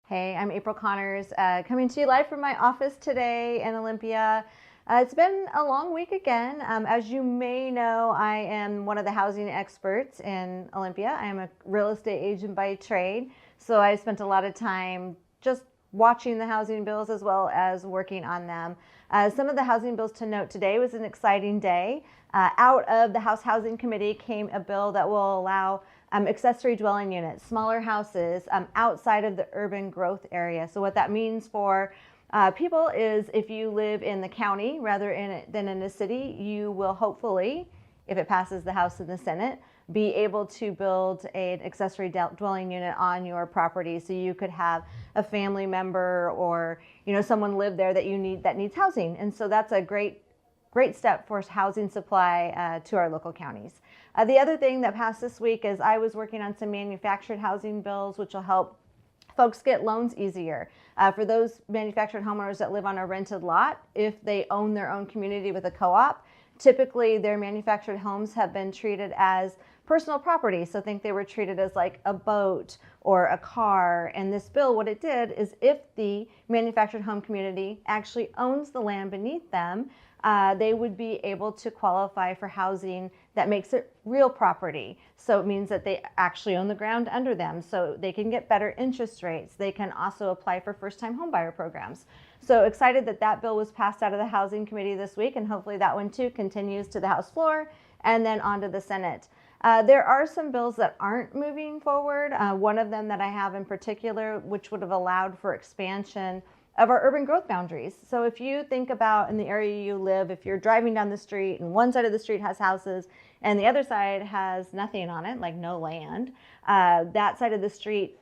Hey, I'm April Connors, coming to you live from my office today in Olympia. It's been a long week again. As you may know, I am one of the housing experts in Olympia. I am a real estate agent by trade, so I spent a lot of time just watching the housing bills as well as working on them. Some of the housing bills to note today was an exciting day. Out of the House Housing Committee came a bill that will allow accessory dwelling units, smaller houses outside of the urban growth area. So what that means for people is if you live in the county rather than in a city, you will hopefully, if it passes the House and the Senate, be able to build an accessory dwelling unit on your property. So you could have a family member or someone live there that needs housing. And so that's a great step for housing supply to our local counties. The other thing that passed this week is I was working on some manufactured housing bills, which will help folks get loans easier. For those manufactured homeowners that live on a rented lot, if they own their own community with a co-op, typically their manufactured homes have been treated as personal property. So think they were treated as like a boat or a car. And this bill, what it did is if the manufactured home community actually owns the land beneath them, they would be able to qualify for housing that makes it real property. So it means that they actually own the ground under them, so they can get better interest rates. They can also apply for first-time homebuyer programs. So excited that that bill was passed out of the Housing Committee this week, and hopefully that one too continues to the House floor and then on to the Senate. There are some bills that aren't moving forward. One of them that I have in particular, which would have allowed for expansion of our urban growth boundaries. So if you think about in the area you live, if you're driving down the street and one side of the street has houses and the other side has nothing on it, like no land, that side of the street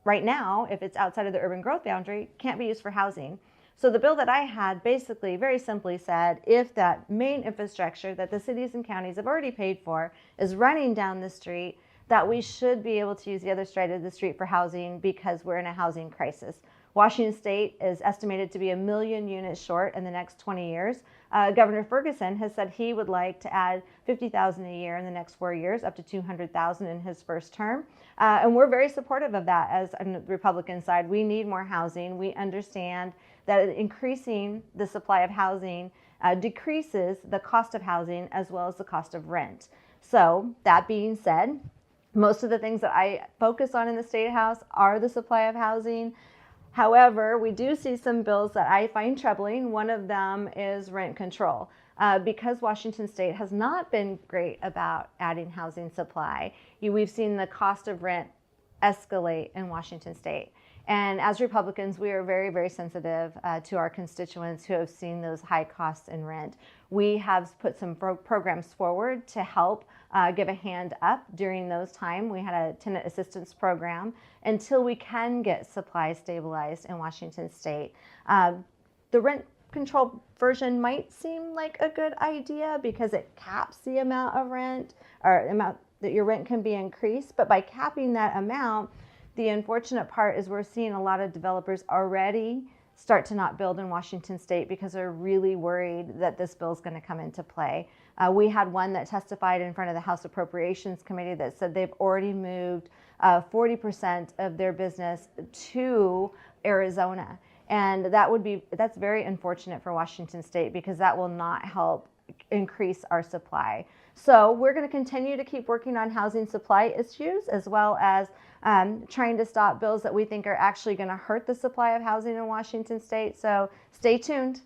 right now, if it's outside of the urban growth boundary, can't be used for housing. So the bill that I had basically very simply said, if that main infrastructure that the cities and counties have already paid for is running down the street, that we should be able to use the other side of the street for housing because we're in a housing crisis. Washington State is estimated to be 1 million units short in the next 20 years. Governor Ferguson has said he would like to add 50,000 a year in the next 4 years, up to 200,000 in his first term. And we're very supportive of that as on the Republican side. We need more housing. We understand that increasing the supply of housing decreases the cost of housing as well as the cost of rent. So that being said, most of the things that I focus on in the State House are the supply of housing. However, we do see some bills that I find troubling. One of them is rent control. Because Washington State has not been great about adding housing supply, we've seen the cost of rent escalate in Washington State. And as Republicans, we are very, very sensitive to our constituents who have seen those high costs in rent. We have put some programs forward to help give a hand up during those times. We had a tenant assistance program until we can get supply stabilized in Washington State. The rent control version might seem like a good idea because it caps the amount of rent or amount that your rent can be increased. But by capping that amount, the unfortunate part is we're seeing a lot of developers already start to not build in Washington State because they're really worried that this bill is going to come into play. We had one that testified in front of the House Appropriations Committee that said they've already moved 40% of their business to Arizona. And that's very unfortunate for Washington State because that will not help increase our supply. So we're going to continue to keep working on housing supply issues as well as trying to stop bills that we think are actually going to hurt the supply of housing in Washington State. So stay tuned.